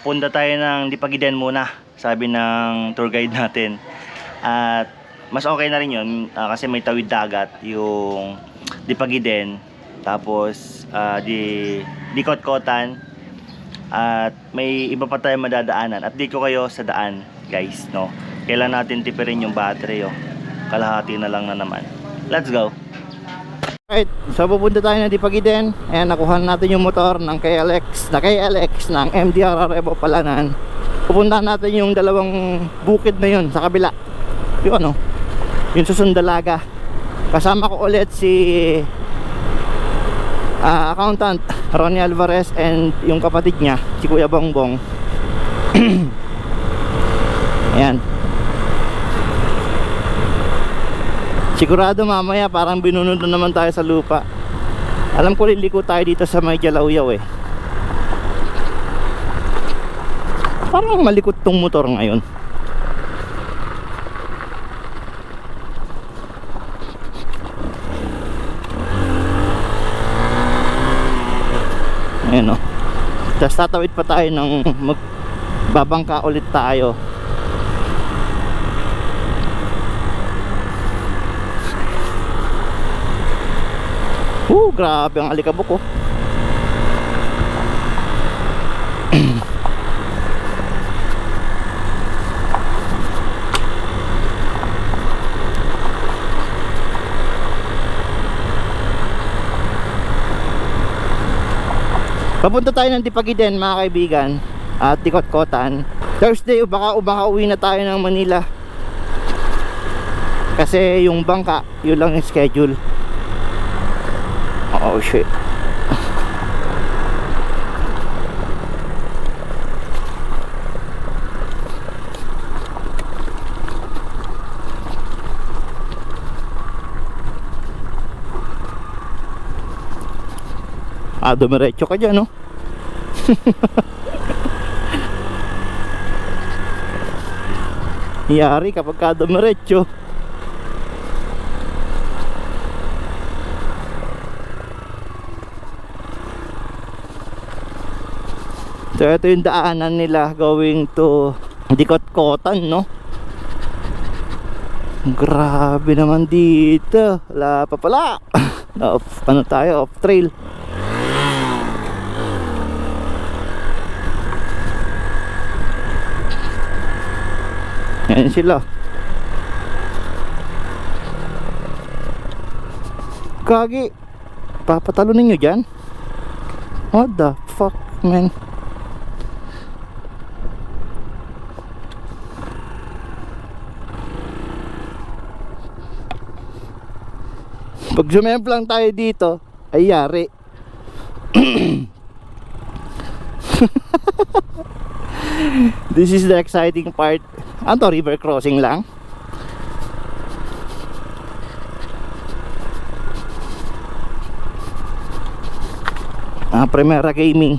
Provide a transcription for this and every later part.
Punta tayo ng Dipagiden muna, sabi ng tour guide natin. At mas okay na rin yun kasi may tawid dagat yung Dipagiden. Tapos di Kotkotan. At may iba pa tayo madadaanan. Update ko kayo sa daan, guys, no? Kailan natin tipirin yung battery, oh. Kalahati na lang na naman. Let's go. Right, so pupunta tayo ng Dipagiden. Ayan, nakuha natin yung motor ng KLX ng MDR Revo Palanan. Pupuntahan natin yung dalawang bukid na yun sa kabila. Yung ano, yung Susundalaga. Kasama ko ulit si accountant Ronnie Alvarez and yung kapatid niya, si Kuya Bongbong. Ayan. Sigurado mamaya parang binunod na naman tayo sa lupa. Alam ko liliko tayo dito sa may Jalauyaw eh. Parang malikot tong motor ngayon. Ayan o. Tapos tatawid pa tayo ng magbabangka ulit tayo. Grabe ang alikabok oh. Papunta tayo ng Dipagiden mga kaibigan at Tikot-Kotan. Thursday baka uwi na tayo ng Manila. Kasi yung bangka, yun lang yung schedule. Oh shit. Dumiretso ka dyan, no? Yari kapag dumiretso. So ito yung daanan nila going to Dikot-Kotan, no? Grabe naman dito. Wala pa pala. Ano tayo? Off trail. Yan sila. Kagi. Papatalunin nyo dyan? What the fuck, man? Pag sumemplang tayo dito, ay yari. This is the exciting part. Ano to, river crossing lang? Primera Gaming.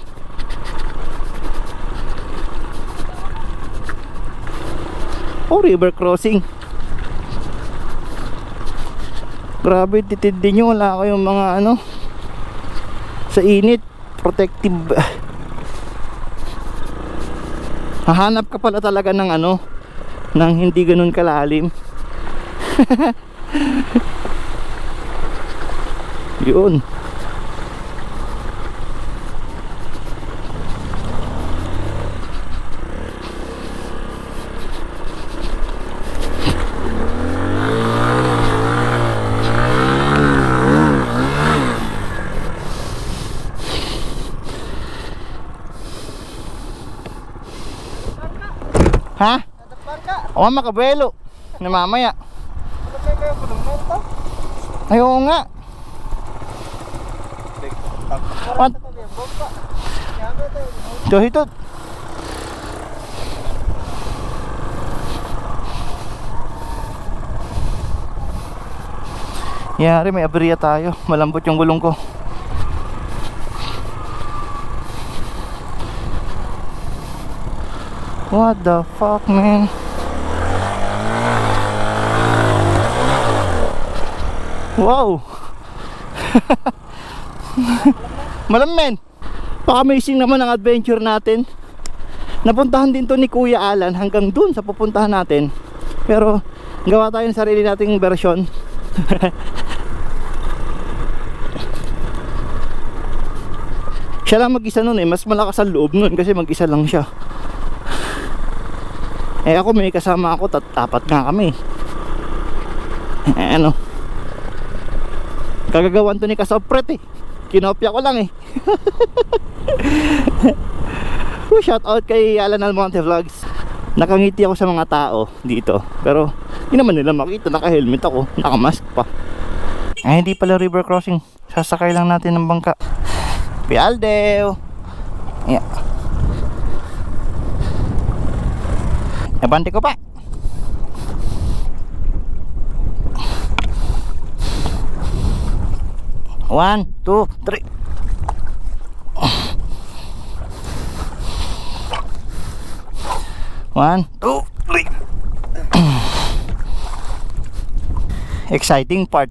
Oh, river crossing. Grabe, titindi nyo. Wala kayong mga ano sa init. Protective. Hahanap ka pala talaga ng ano, ng hindi ganun kalalim. Yun. Ha? O makabuelo na mamaya. Ayaw nga. What? Dohitot. Yari, may aberya tayo. Malambot yung gulong ko. What the fuck, man? Wow. Malam, men. Baka amazing naman ang adventure natin. Napuntahan din to ni Kuya Alan hanggang dun sa pupuntahan natin. Pero gawa tayo ng sarili nating version. Siya lang mag-isa nun eh. Mas malakas ang loob nun kasi mag-isa lang siya. Eh ako may kasama ako, apat nga kami. Ano, kagagawan to ni Kasopret eh. Kinopya ko lang eh. Shout out kay Alan Almonte Vlogs. Nakangiti ako sa mga tao dito, pero hindi naman nila makita. Naka-helmet ako, naka-mask pa. Ay hindi pala river crossing. Sasakay lang natin ng bangka. Pialdew. Yeah. Abante ko pa. One, two, three. One, two, three. Exciting part.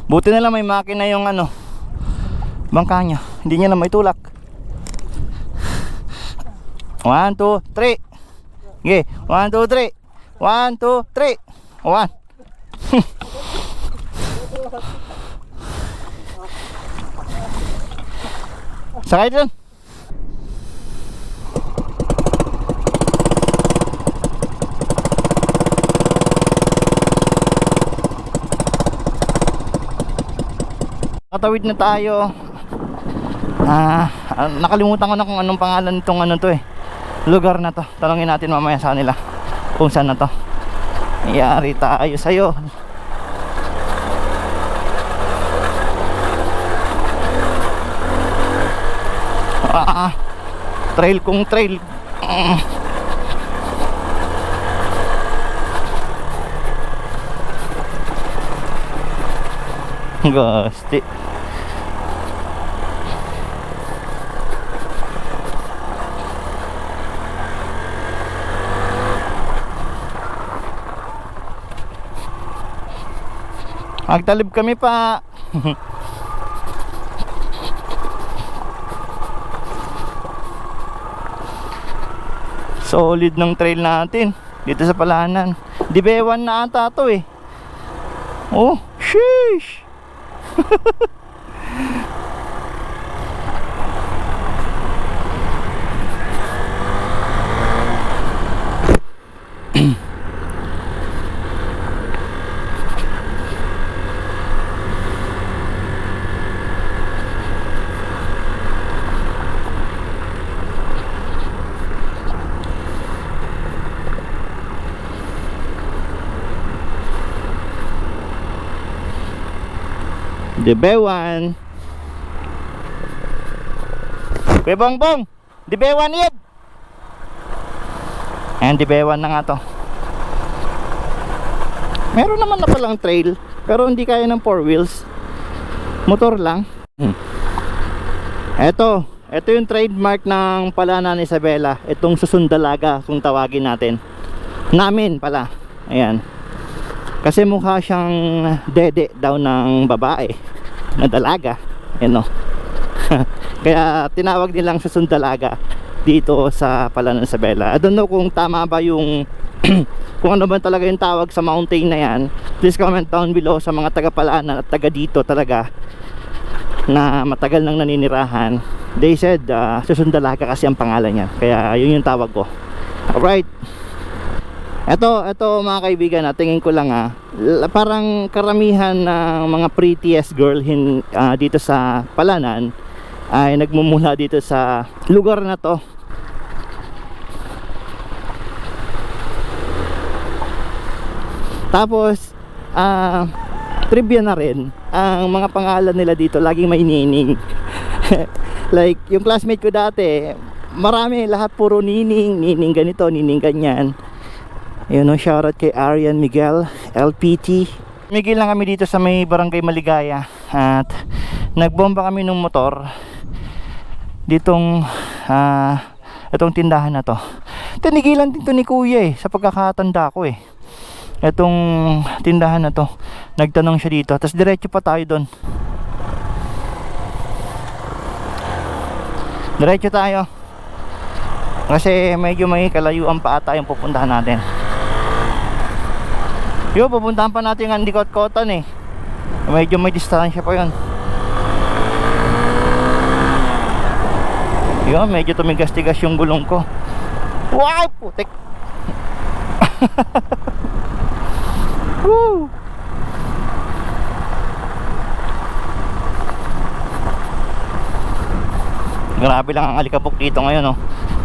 Buti na lang may makina yung ano, bangka niya. Hindi niya na may tulak. One, two, three. Okay, one, two, three. One, two, three. One. Sakay dun. Nakatawid na tayo. Nakalimutan ko na kung anong pangalan nitong ano to eh, lugar na to. Tanungin natin mamaya sa kanila kung saan na to. Iyari tayo sa'yo. Trail kung trail. Gasti. Magtalib kami pa. Solid ng trail natin dito sa Palanan. Dibewan na ata to eh. Oh, sheesh. Dibewan. Bebongbong, Dibewan yun. Ayan, Dibewan na nga to. Meron naman na palang trail, pero hindi kaya ng 4 wheels. Motor lang. Ito yung trademark ng Palanan Isabela. Itong Susundalaga kung tawagin natin. Namin pala. Ayan. Kasi mukha siyang dede daw ng babae na dalaga, no? Kaya tinawag nilang Susundalaga dito sa Palanan Isabela. I don't know kung tama ba yung kung ano ba talaga yung tawag sa mountain na yan. Please comment down below sa mga taga Palanan at taga dito talaga na matagal nang naninirahan. They said Susundalaga kasi ang pangalan niya, kaya yun yung tawag ko. Alright. Ito mga kaibigan, tingin ko lang parang karamihan ng mga prettiest girl dito sa Palanan ay nagmumula dito sa lugar na to. Tapos trivia na rin, ang mga pangalan nila dito laging may nining. Like yung classmate ko dati, marami, lahat puro nining, nining ganito, nining ganyan. Yun o, shoutout kay Arian Miguel LPT. Miguel lang kami dito sa may Barangay Maligaya. At nagbomba kami ng motor ditong itong tindahan na to. Tinigilan din to ni Kuya sa pagkakatanda ko itong tindahan na to. Nagtanong siya dito, tapos diretso pa tayo doon. Diretso tayo. Kasi medyo may kalayuan pa ata yung pupuntahan natin. Yo, pupuntahan pa natin ang Dikot-Kotan eh. Medyo may distansya pa yun. Yo, medyo tumigas-tigas yung gulong ko. Wow, putik. Woo. Grabe lang ang alikabok dito ngayon, oh.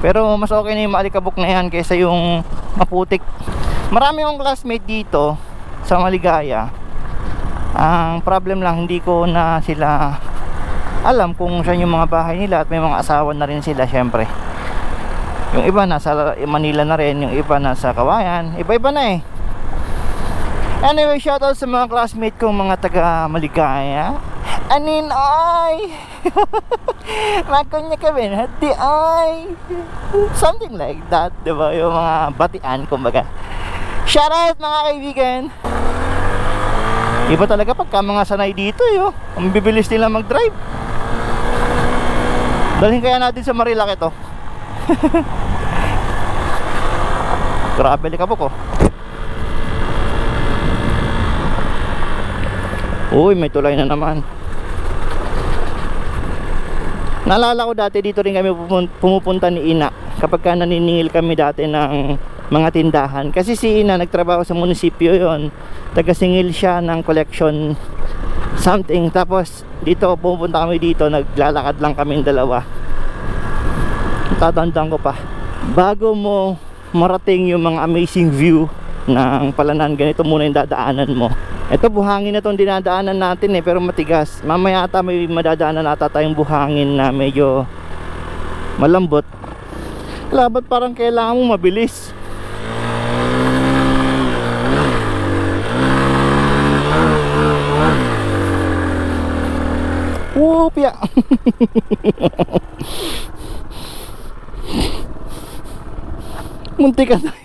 Pero mas okay na yung alikabok na yan kaysa yung maputik. Marami akong classmate dito sa Maligaya. Ang problem lang, hindi ko na sila alam kung saan yung mga bahay nila, at may mga asawa na rin sila syempre. Yung iba nasa Manila na rin, yung iba nasa Kawayan, iba-iba na eh. Anyway, shoutout sa mga classmate kong mga taga Maligaya. Anin ay makunya kami hati ay something like that, diba? Yung mga batian kumbaga. Shoutout mga kaibigan. Iba talaga pagka mga sanay dito eh, oh. Ang bibilis nila mag-drive. Dalhin kaya natin sa Marilaki to. Grabe likabok oh. Uy, may tulay na naman. Naalala ko dati dito rin kami pumupunta ni Ina kapag ka naniningil kami dati ng mga tindahan. Kasi si Ina nagtrabaho sa munisipyo yon, taga-singil siya ng collection something. Tapos dito pupunta kami dito, naglalakad lang kami dalawa. Tatandaan ko pa, bago mo marating yung mga amazing view ng Palanan, ganito muna yung dadaanan mo. Ito buhangin na itong dinadaanan natin eh, pero matigas. Mamaya ata may madadaanan ata tayong buhangin na medyo malambot. Labat parang kailangan mo mabilis. Whoopya. Muntik ka tayo.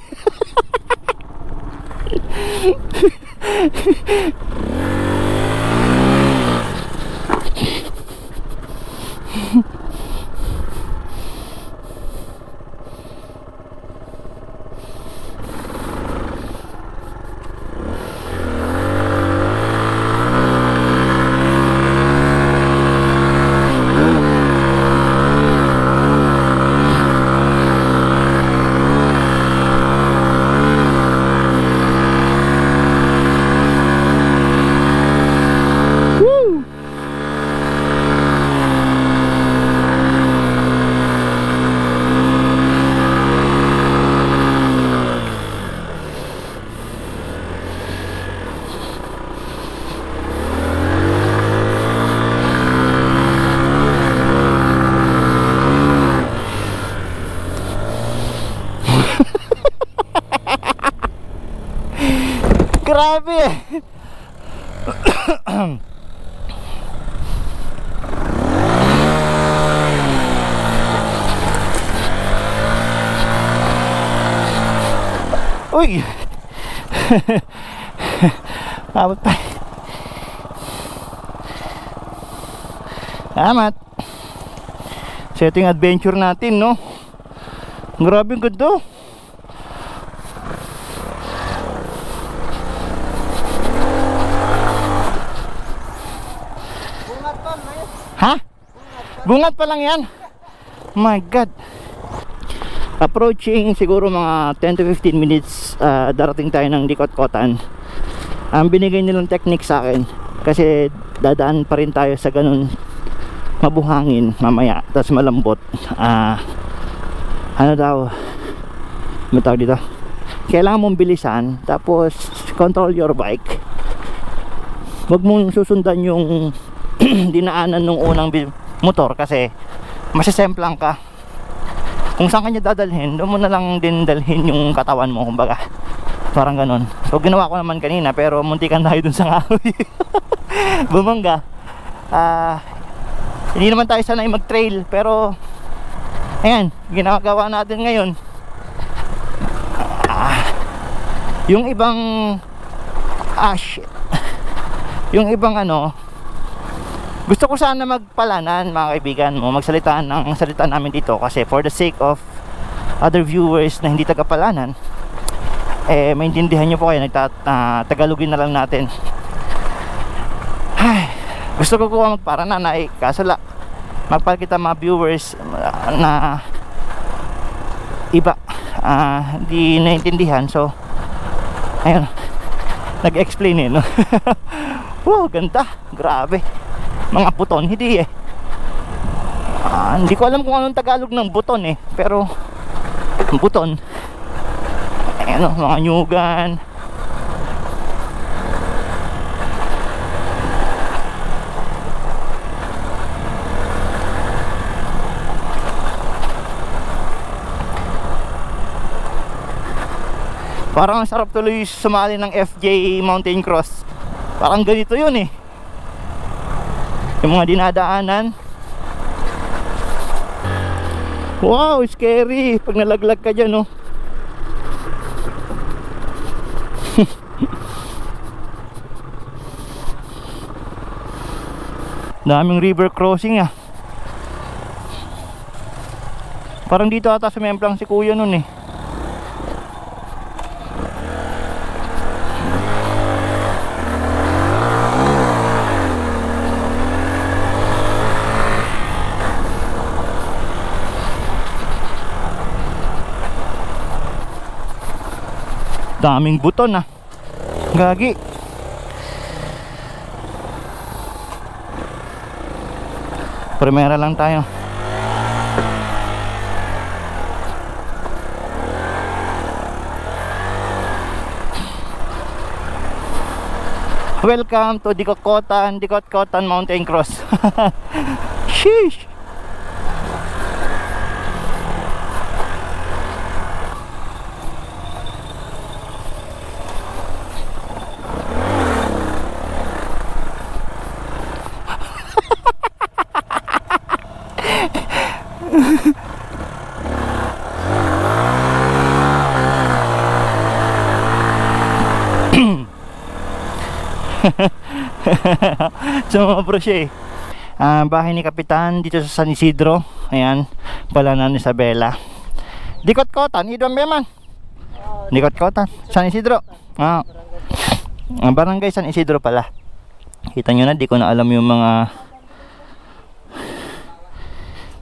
Grabe. Uy. Abot pa. Salamat. So ito yung adventure natin, no? Grabe ang ganda. Ha? Bungat pa lang yan. My God. Approaching siguro mga 10 to 15 minutes, darating tayo ng Dikot-Kotan. Ang binigay nilang technique sa akin, kasi dadaan pa rin tayo sa ganun mabuhangin mamaya, tapos malambot. Ano daw may tawag dito, kailangan mong bilisan, tapos control your bike. Huwag mong susundan yung dinaanan ng unang motor, kasi masisemplang ka. Kung saan kanya dadalhin, doon mo na lang din dalhin yung katawan mo, kumbaga. Parang ganun. So ginawa ko naman kanina, pero muntikan tayo dun sa ngahoy. Bumangga. Hindi naman tayo sanay mag-trail, pero ayan, ginagawa natin ngayon. Yung ibang shit. Yung ibang ano, gusto ko sana magpalanan, mga kaibigan mo, magsalita ng salita namin dito, kasi for the sake of other viewers na hindi taga-Palanan, maintindihan nyo po kayo, Tagalogin na lang natin. Ay, gusto ko magparanan na kaso magpakita mga viewers na iba hindi naintindihan, so ayun, nag-explain no? Wow, ganda, grabe, mga buton, hindi hindi ko alam kung anong Tagalog ng buton pero buton, ayun, mga nyugan. Parang ang sarap tuloy sumali ng FJ Mountain Cross. Parang ganito yun yung mga dinadaanan. Wow, scary pag nalaglag ka dyan daming river crossing parang dito ata sumemplang si kuya nun daming buton gagi. Primera lang tayo. Welcome to Dikot-Kotan Mountain Cross. Sheesh. So mga bro siya bahay ni Kapitan dito sa San Isidro. Ayan, Palanan Isabela. Dikot-Kotan, idong beman. Dikot-Kotan, San Isidro. Barangay San Isidro pala. Kita nyo na, di ko na alam yung mga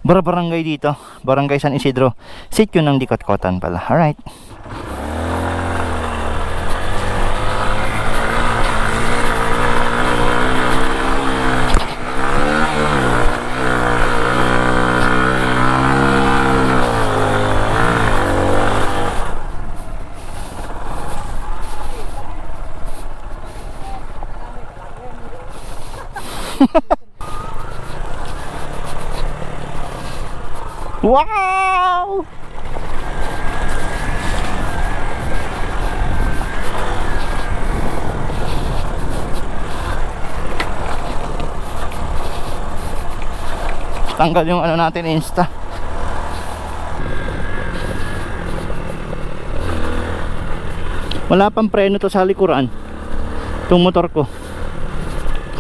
barangay dito. Barangay San Isidro, sityo ng Dikot-Kotan pala. Alright. Wow! Tanggal yung ano natin, Insta. Wala pang preno to sa likuran. Itong motor ko.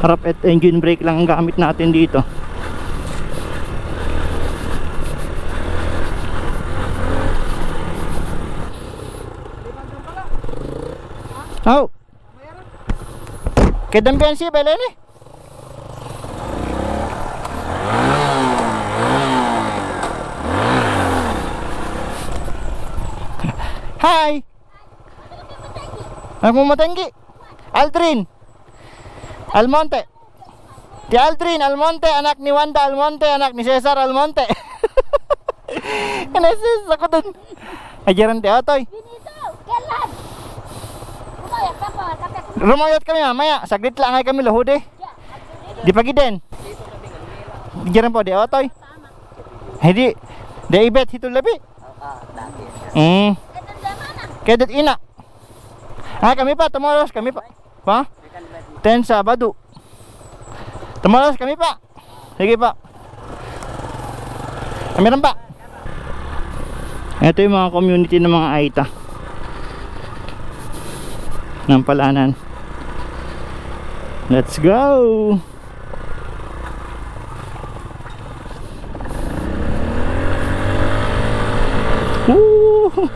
Harap at engine brake lang ang gamit natin dito. Oh. Kedam bensi belen ni. Hai. Aku mau tinggi. Aldrin. Almonte. Di Aldrin Almonte, anak ni Wanda Almonte, anak ni Cesar Almonte. Kanasis ako dun. Ajaran ti Otoy. Rumayot kami mamaya, saglit lang ay kami luhod Di pagi din. Diyan po di Otoy. Hindi. Di ibet hito labi. Kedet ina. Kami pa tumaros kami pa. Pa? Ten Sabado. Tumaros kami pa. Sige pa. Meron pa. Ito yung mga community ng mga Aita ng Palanan. Let's go. Woo! Wow!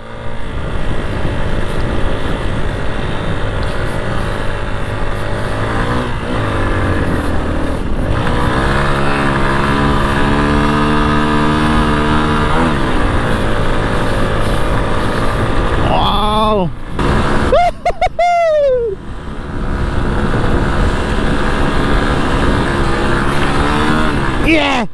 Yeah!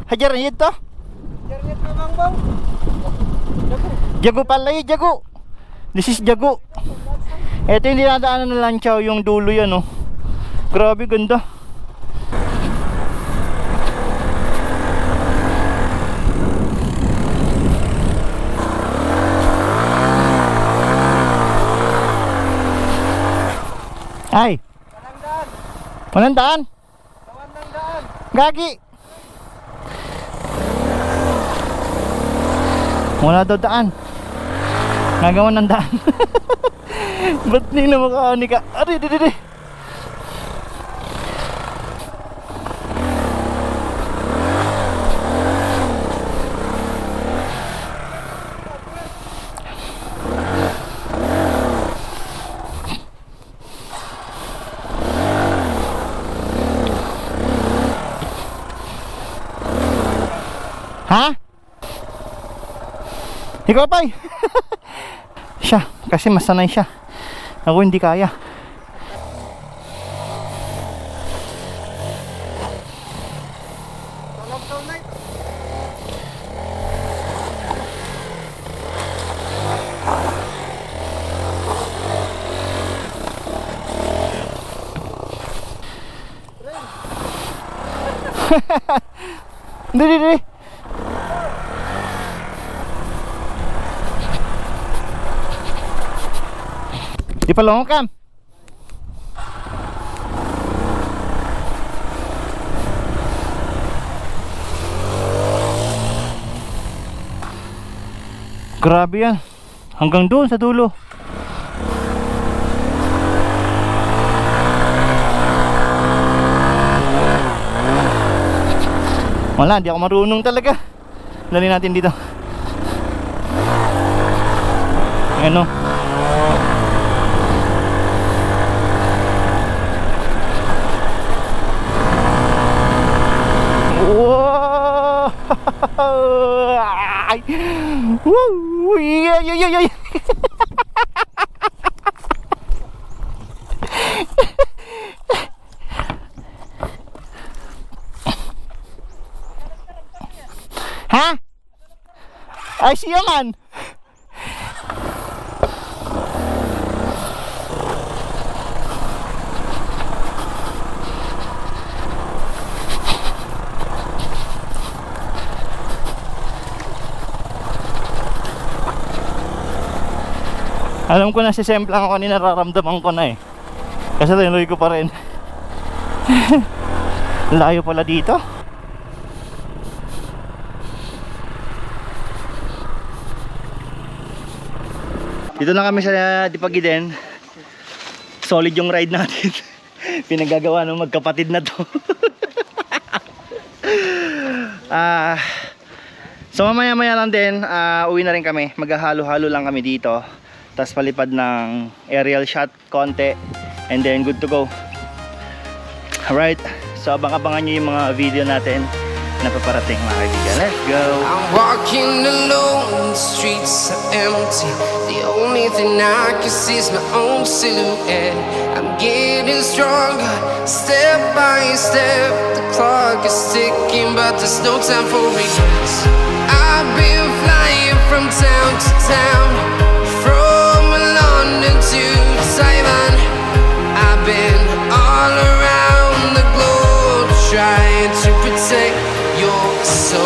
Hajar yun to? Jarnet memang bang. Jago pala yun, Jago. This is Jago. Ito yung dinadaanan ng lanchaw, yung dulo yan, oh. Grabe, ganda. Ay, Walang daan. walang daan. Kawan ng daan. Gagi. Wala daw daan. Nagawa ng daan. Ba't di na makaani ka? Ari, di. Ha? Ikaw pa siya, kasi masanay siya. Ako hindi kaya. Tolong kau naik. Di. Di pa longkam. Grabe yan. Hanggang doon sa dulo. Wala, di ako marunong talaga. Dali natin dito. Ano? Wow! Ay! Woo! Ay! Ha? Ay siya man. Alam ko na si Semplang ako kanina, nararamdaman ko na eh. Kasi tinuloy ko pa rin. Layo pala dito. Dito na kami sa Dipagiden. Solid yung ride natin. Pinagagawa ng magkapatid na to. So mamaya-maya lang din, uwi na rin kami. Maghahalo-halo lang kami dito. Tapos palipad ng aerial shot konti. And then good to go. Alright, so abang-abangan nyo yung mga video natin na paparating mga kaibigan. Let's go! I'm walking alone, the streets are empty. The only thing I can see is my own silhouette. I'm getting stronger, step by step. The clock is ticking, but there's no time for regrets. I've been flying from town to town, from London to Taiwan. I've been all around the globe, trying to protect your soul.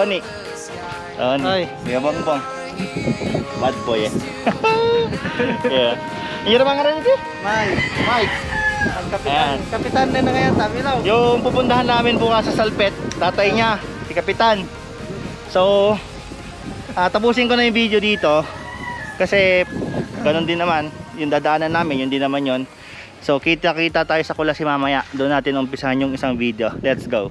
Tony. Tony. Ay. Kuya Bongbong. Bad boy eh. Yeah. Iya mga rin ito. Mike. Ang Ayan. kapitan na ngayon, Tamilaw. Yung pupuntahan namin bukas sa Salpet, tatay niya, si Kapitan. So, tapusin ko na yung video dito. Kasi, ganun din naman. Yung dadaanan namin, yun din naman yun. So, kita-kita tayo sa Kulasi mamaya. Doon natin umpisahan yung isang video. Let's go.